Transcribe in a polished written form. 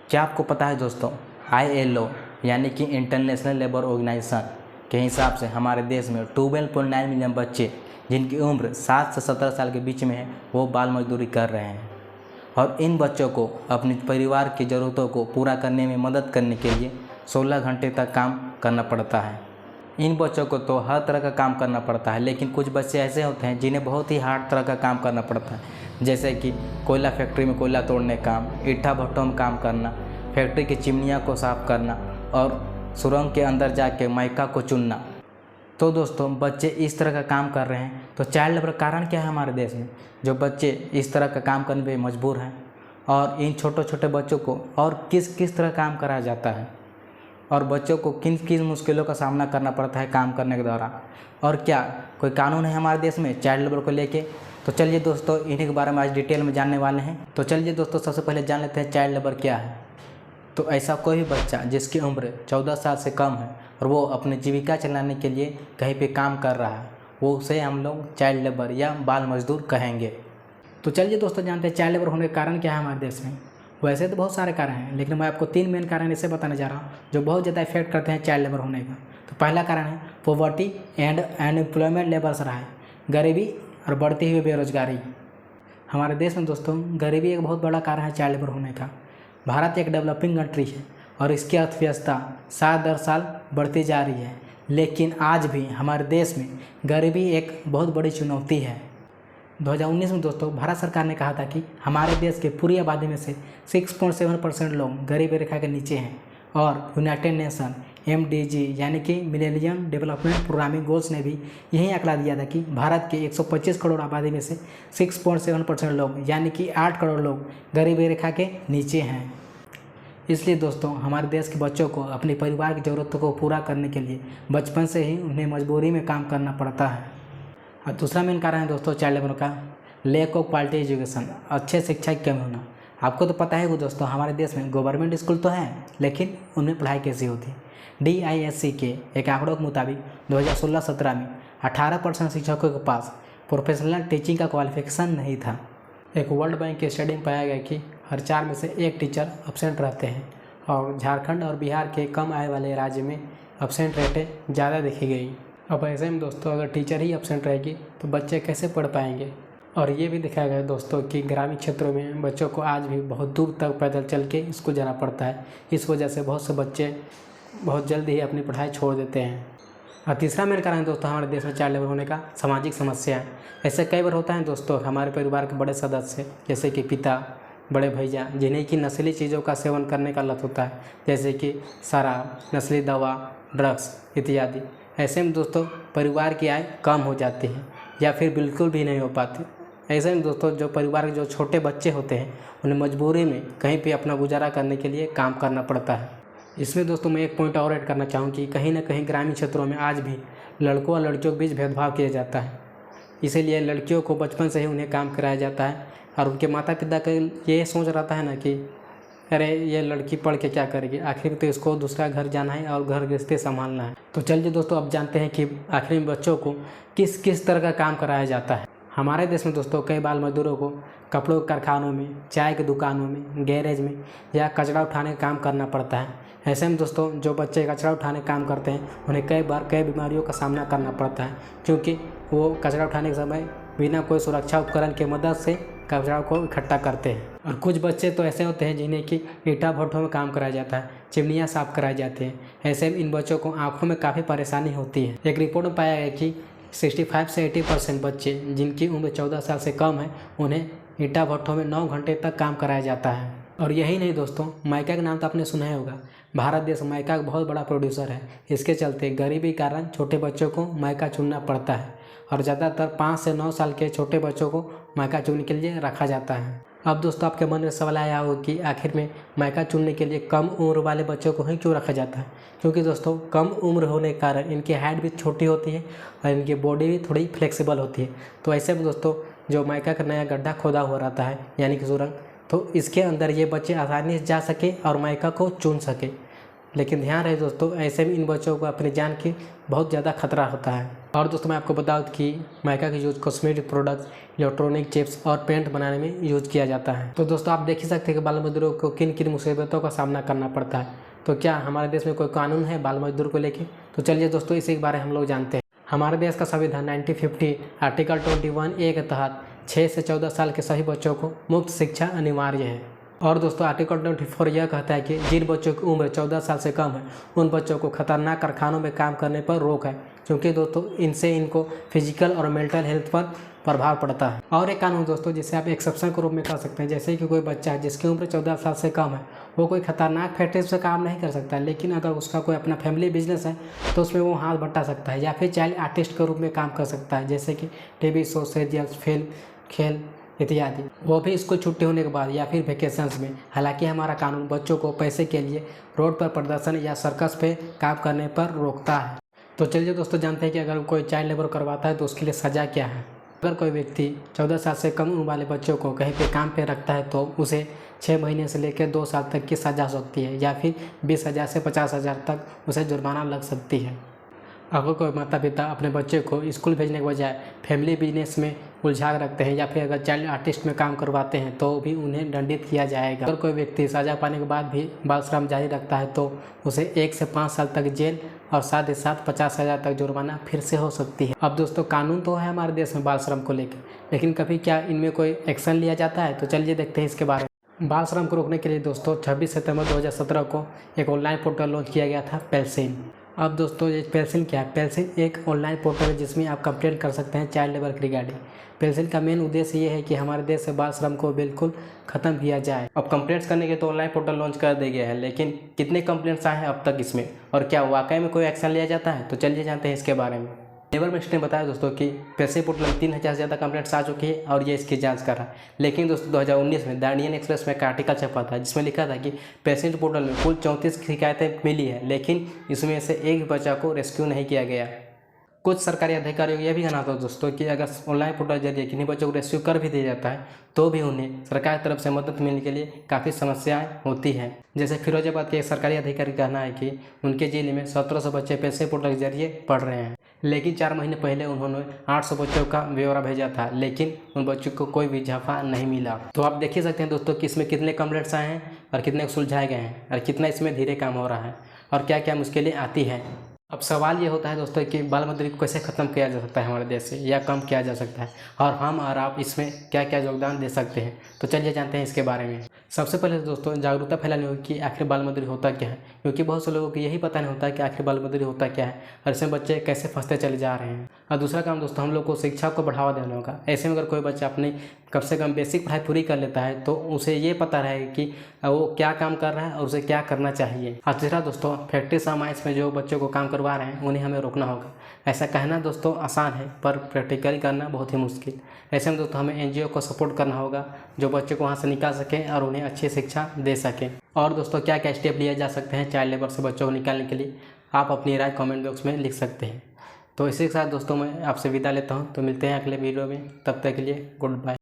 क्या आपको पता है दोस्तों, ILO यानी कि इंटरनेशनल लेबर ऑर्गेनाइजेशन के हिसाब से हमारे देश में 12.9 मिलियन बच्चे जिनकी उम्र 7 से 17 साल के बीच में है वो बाल मजदूरी कर रहे हैं। और इन बच्चों को अपने परिवार की ज़रूरतों को पूरा करने में मदद करने के लिए 16 घंटे तक काम करना पड़ता है। इन बच्चों को तो हर तरह का काम करना पड़ता है, लेकिन कुछ बच्चे ऐसे होते हैं जिन्हें बहुत ही हार्ड तरह का काम करना पड़ता है, जैसे कि कोयला फैक्ट्री में कोयला तोड़ने काम, ईंटा भट्टों में काम करना, फैक्ट्री की चिमनियाँ को साफ़ करना और सुरंग के अंदर जाके माइका को चुनना। तो दोस्तों, बच्चे इस तरह का काम कर रहे हैं, तो चाइल्ड लेबर का कारण क्या है हमारे देश में, जो बच्चे इस तरह का काम करने पे मजबूर हैं। और इन छोटे छोटे बच्चों को और किस किस तरह काम कराया जाता है, और बच्चों को किन किन मुश्किलों का सामना करना पड़ता है काम करने के दौरान, और क्या कोई कानून है हमारे देश में चाइल्ड लेबर को लेके। तो चलिए दोस्तों, इन्हीं के बारे में आज डिटेल में जानने वाले हैं। तो चलिए दोस्तों, सबसे पहले जान लेते हैं चाइल्ड लेबर क्या है। तो ऐसा कोई भी बच्चा जिसकी उम्र 14 साल से कम है और वो अपनी जीविका चलाने के लिए कहीं पे काम कर रहा है, वो उसे हम लोग चाइल्ड लेबर या बाल मजदूर कहेंगे। तो चलिए दोस्तों, जानते हैं चाइल्ड लेबर होने के कारण क्या है हमारे देश में। वैसे तो बहुत सारे कारण हैं, लेकिन मैं आपको 3 मेन कारण ऐसे बताने जा रहा हूँ जो बहुत ज़्यादा इफेक्ट करते हैं चाइल्ड लेबर होने का। तो पहला कारण है पॉवर्टी एंड अनएम्प्लॉयमेंट लेबर्स रहा है, गरीबी और बढ़ती हुई बेरोजगारी। हमारे देश में दोस्तों गरीबी एक बहुत बड़ा कारण है चाइल्ड लेबर होने का। भारत एक डेवलपिंग कंट्री है और इसकी अर्थव्यवस्था साल दर साल बढ़ती जा रही है, लेकिन आज भी हमारे देश में गरीबी एक बहुत बड़ी चुनौती है। 2019 में दोस्तों भारत सरकार ने कहा था कि हमारे देश की पूरी आबादी में से 6.7% लोग गरीबी रेखा के नीचे हैं, और यूनाइटेड नेशन MDG यानी कि मिलेनियम डेवलपमेंट प्रोग्रामिंग गोल्स ने भी यही आंकड़ा दिया था कि भारत के 125 करोड़ आबादी में से 6.7% लोग यानी कि 8 करोड़ लोग गरीबी रेखा के नीचे हैं। इसलिए दोस्तों, हमारे देश के बच्चों को अपने परिवार की ज़रूरतों को पूरा करने के लिए बचपन से ही उन्हें मजबूरी में काम करना पड़ता है। और दूसरा मेन कारण है दोस्तों चाइल्ड लेबर का लैक ऑफ क्वालिटी एजुकेशन, अच्छे शिक्षा की कमी होना। आपको तो पता है कि दोस्तों हमारे देश में गवर्नमेंट स्कूल तो हैं, लेकिन उनमें पढ़ाई कैसी होती है। DISC के एक आंकड़ों के मुताबिक 2016-17 में 18% शिक्षकों के पास प्रोफेशनल टीचिंग का क्वालिफिकेशन नहीं था। एक वर्ल्ड बैंक के स्टडी में पाया गया कि हर 4 में से 1 टीचर अब्सेंट रहते हैं, और झारखंड और बिहार के कम आय वाले राज्य में अब्सेंट रेटें ज़्यादा देखी गई। अब ऐसे में दोस्तों अगर टीचर ही अब्सेंट रहेगी तो बच्चे कैसे पढ़ पाएंगे। और ये भी दिखाया गया दोस्तों कि ग्रामीण क्षेत्रों में बच्चों को आज भी बहुत दूर तक पैदल चल के स्कूल जाना पड़ता है। इस वजह से बहुत से बच्चे बहुत जल्दी ही अपनी पढ़ाई छोड़ देते हैं। और तीसरा मेन कारण है दोस्तों हमारे देश में चाइल्ड लेबर होने का सामाजिक समस्या है। ऐसे कई बार होता है दोस्तों, हमारे परिवार के बड़े सदस्य जैसे कि पिता, बड़े भैया, जिन्हें कि नस्ली चीज़ों का सेवन करने का लत होता है, जैसे कि शराब, नस्ली दवा, ड्रग्स इत्यादि। ऐसे में दोस्तों परिवार की आय कम हो जाती है या फिर बिल्कुल भी नहीं हो पाती। ऐसे में दोस्तों जो परिवार के जो छोटे बच्चे होते हैं उन्हें मजबूरी में कहीं पे अपना गुजारा करने के लिए काम करना पड़ता है। इसमें दोस्तों मैं एक पॉइंट और ऐड करना चाहूँ कि कहीं ना कहीं ग्रामीण क्षेत्रों में आज भी लड़कों और लड़कियों के बीच भेदभाव किया जाता है। इसीलिए लड़कियों को बचपन से ही उन्हें काम कराया जाता है, और उनके माता पिता का ये सोच रहता है ना कि अरे ये लड़की पढ़ के क्या करेगी, आखिर तो इसको दूसरा घर जाना है और घर गृहस्थी संभालना है। तो चलिए दोस्तों अब जानते हैं कि आखिर में बच्चों को किस किस तरह का काम कराया जाता है। हमारे देश में दोस्तों कई बाल मजदूरों को कपड़ों के कारखानों में, चाय की दुकानों में, गैरेज में या कचरा उठाने का काम करना पड़ता है। ऐसे में दोस्तों जो बच्चे कचरा उठाने का काम करते हैं उन्हें कई बार कई बीमारियों का सामना करना पड़ता है, क्योंकि वो कचरा उठाने के समय बिना कोई सुरक्षा उपकरण की मदद से कचरा को इकट्ठा करते हैं। और कुछ बच्चे तो ऐसे होते हैं जिन्हें कि ईंटा भट्ठों में काम कराया जाता है, चिमनियाँ साफ कराई जाती हैं। ऐसे में इन बच्चों को आंखों में काफ़ी परेशानी होती है। एक रिपोर्ट में पाया गया कि 65 से 80% बच्चे जिनकी उम्र 14 साल से कम है उन्हें ईंटा भट्ठों में 9 घंटे तक काम कराया जाता है। और यही नहीं दोस्तों, माइका का नाम तो आपने सुना ही होगा। भारत देश माइका का बहुत बड़ा प्रोड्यूसर है। इसके चलते गरीबी के कारण छोटे बच्चों को माइका चुनना पड़ता है, और ज़्यादातर 5 से 9 साल के छोटे बच्चों को माइका चुनने के लिए रखा जाता है। अब दोस्तों आपके मन में सवाल आया होगा कि आखिर में माइका चुनने के लिए कम उम्र वाले बच्चों को ही क्यों रखा जाता है। क्योंकि दोस्तों कम उम्र होने के कारण इनकी हाइट भी छोटी होती है और इनकी बॉडी भी थोड़ी फ्लेक्सिबल होती है। तो ऐसे में दोस्तों जो माइका का नया गड्ढा खोदा हुआ रहता है यानी कि सुरंग, तो इसके अंदर ये बच्चे आसानी से जा सके और माइका को चुन सके। लेकिन ध्यान रहे दोस्तों, ऐसे में इन बच्चों को अपनी जान की बहुत ज़्यादा खतरा होता है। और दोस्तों मैं आपको बता दूं कि माइका का use cosmetic products, electronic chips और पेंट बनाने में यूज किया जाता है। तो दोस्तों आप देख ही सकते हैं कि बाल मजदूरों को किन किन मुसीबतों का सामना करना पड़ता है। तो क्या हमारे देश में कोई कानून है बाल मजदूर को लेके? तो चलिए दोस्तों इसी के बारे में हम लोग जानते हैं। हमारे देश का संविधान 1950 आर्टिकल 21A के तहत 6 से 14 साल के सभी बच्चों को मुफ्त शिक्षा अनिवार्य है। और दोस्तों आर्टिकल 24 यह कहता है कि जिन बच्चों की उम्र 14 साल से कम है उन बच्चों को खतरनाक कारखानों में काम करने पर रोक है, क्योंकि दोस्तों इनसे इनको फिजिकल और मेंटल हेल्थ पर प्रभाव पड़ता है। और एक कानून दोस्तों जिसे आप एक्सेप्शन के रूप में कर सकते हैं, जैसे कि कोई बच्चा है जिसकी उम्र 14 साल से कम है, वो कोई खतरनाक फैक्ट्री से काम नहीं कर सकता, लेकिन अगर उसका कोई अपना फैमिली बिजनेस है तो उसमें वो हाथ बटा सकता है, या फिर चाइल्ड आर्टिस्ट के रूप में काम कर सकता है, जैसे कि टीवी शो, सीरियल्स, फिल्म, खेल इत्यादि। वो भी स्कूल छुट्टी होने के बाद या फिर वेकेशंस में। हालांकि हमारा कानून बच्चों को पैसे के लिए रोड पर प्रदर्शन या सर्कस पे काम करने पर रोकता है। तो चलिए दोस्तों जानते हैं कि अगर कोई चाइल्ड लेबर करवाता है तो उसके लिए सज़ा क्या है। अगर कोई व्यक्ति 14 साल से कम उम्र वाले बच्चों को कहीं पे काम पे रखता है तो उसे 6 महीने से लेकर 2 साल तक की सज़ा हो सकती है, या फिर 20,000 से 50,000 तक उसे जुर्माना लग सकती है। अगर कोई माता पिता अपने बच्चे को स्कूल भेजने के बजाय फैमिली बिजनेस में उलझा रखते हैं, या फिर अगर चाइल्ड आर्टिस्ट में काम करवाते हैं तो भी उन्हें दंडित किया जाएगा। अगर कोई व्यक्ति सजा पाने के बाद भी बाल श्रम जारी रखता है तो उसे 1 से 5 साल तक जेल और साथ ही साथ 50,000 तक जुर्माना फिर से हो सकती है। अब दोस्तों कानून तो है हमारे देश में बाल श्रम को लेकर, लेकिन कभी क्या इनमें कोई एक्शन लिया जाता है? तो चलिए देखते हैं इसके बारे में। बाल श्रम को रोकने के लिए दोस्तों 26 सितंबर 2017 को एक ऑनलाइन पोर्टल लॉन्च किया गया था, पेल्सिन। अब दोस्तों ये पेल्सिन क्या है? पेल्सिन एक ऑनलाइन पोर्टल है जिसमें आप कंप्लेंट कर सकते हैं चाइल्ड लेबर के रिगार्डिंग। पेल्सिन का मेन उद्देश्य ये है कि हमारे देश से बाल श्रम को बिल्कुल खत्म किया जाए। अब कंप्लेंट्स करने के तो ऑनलाइन पोर्टल लॉन्च कर दिया गया है, लेकिन कितने कंप्लेंट्स आए हैं अब तक इसमें, और क्या वाकई में कोई एक्शन लिया जाता है? तो चलिए जानते हैं इसके बारे में। लेबर मिनिस्ट्री ने बताया दोस्तों कि पेल्सिन पोर्टल में 3,000 से ज़्यादा कंप्लेंट्स आ चुकी है और ये इसकी जांच कर रहा है। लेकिन दोस्तों 2019 में द इंडियन एक्सप्रेस में एक आर्टिकल छपा था जिसमें लिखा था कि पेल्सिन पोर्टल में कुल 34 शिकायतें मिली है, लेकिन इसमें से एक भी बच्चा को रेस्क्यू नहीं किया गया। कुछ सरकारी अधिकारियों को यह भी कहना था दोस्तों कि अगर ऑनलाइन पोर्टल जरिए किन्हीं बच्चों को रेस्क्यू कर भी दिया जाता है तो भी उन्हें सरकार की तरफ से मदद मिलने के लिए काफ़ी समस्याएं होती हैं। जैसे फिरोजाबाद के एक सरकारी अधिकारी का कहना है कि उनके जिले में 1700 बच्चे पेल्सिन पोर्टल के जरिए पढ़ रहे हैं, लेकिन 4 महीने पहले उन्होंने 800 बच्चों का ब्यौरा भेजा था, लेकिन उन बच्चों को कोई भी इजाफा नहीं मिला। तो आप देख ही सकते हैं दोस्तों कि इसमें कितने कंप्लेंट्स आए हैं और कितने सुलझाए गए हैं और कितना इसमें धीरे काम हो रहा है और क्या क्या मुश्किलें आती हैं। अब सवाल ये होता है दोस्तों कि बाल मजदूरी को कैसे ख़त्म किया जा सकता है हमारे देश से, या कम किया जा सकता है, और हम और आप इसमें क्या क्या योगदान दे सकते हैं। तो चलिए जानते हैं इसके बारे में। सबसे पहले दोस्तों जागरूकता फैलानी होगी कि आखिर बाल मजदूरी होता क्या है, क्योंकि बहुत से लोगों को यही पता नहीं होता कि आखिर बाल मजदूरी होता क्या है और इसमें बच्चे कैसे फंसते चले जा रहे हैं। और दूसरा काम दोस्तों हम लोग को शिक्षा को बढ़ावा देना होगा। ऐसे में अगर कोई बच्चा अपनी कम से कम बेसिक पढ़ाई पूरी कर लेता है तो उसे ये पता रहेगा कि वो क्या काम कर रहा है और उसे क्या करना चाहिए। और तीसरा दोस्तों फैक्ट्री सामाइस में जो बच्चों को काम करवा रहे हैं उन्हें हमें रोकना होगा। ऐसा कहना दोस्तों आसान है पर प्रैक्टिकली करना बहुत ही मुश्किल। ऐसे में दोस्तों हमें NGO को सपोर्ट करना होगा जो बच्चों को वहाँ से निकाल सकें और उन्हें अच्छी शिक्षा दे सकें। और दोस्तों क्या क्या स्टेप लिए जा सकते हैं चाइल्ड लेबर से बच्चों को निकालने के लिए, आप अपनी राय कमेंट बॉक्स में लिख सकते हैं। तो इसी के साथ दोस्तों मैं आपसे विदा लेता हूँ। तो मिलते हैं अगले वीडियो में, तब तक के लिए गुड बाय।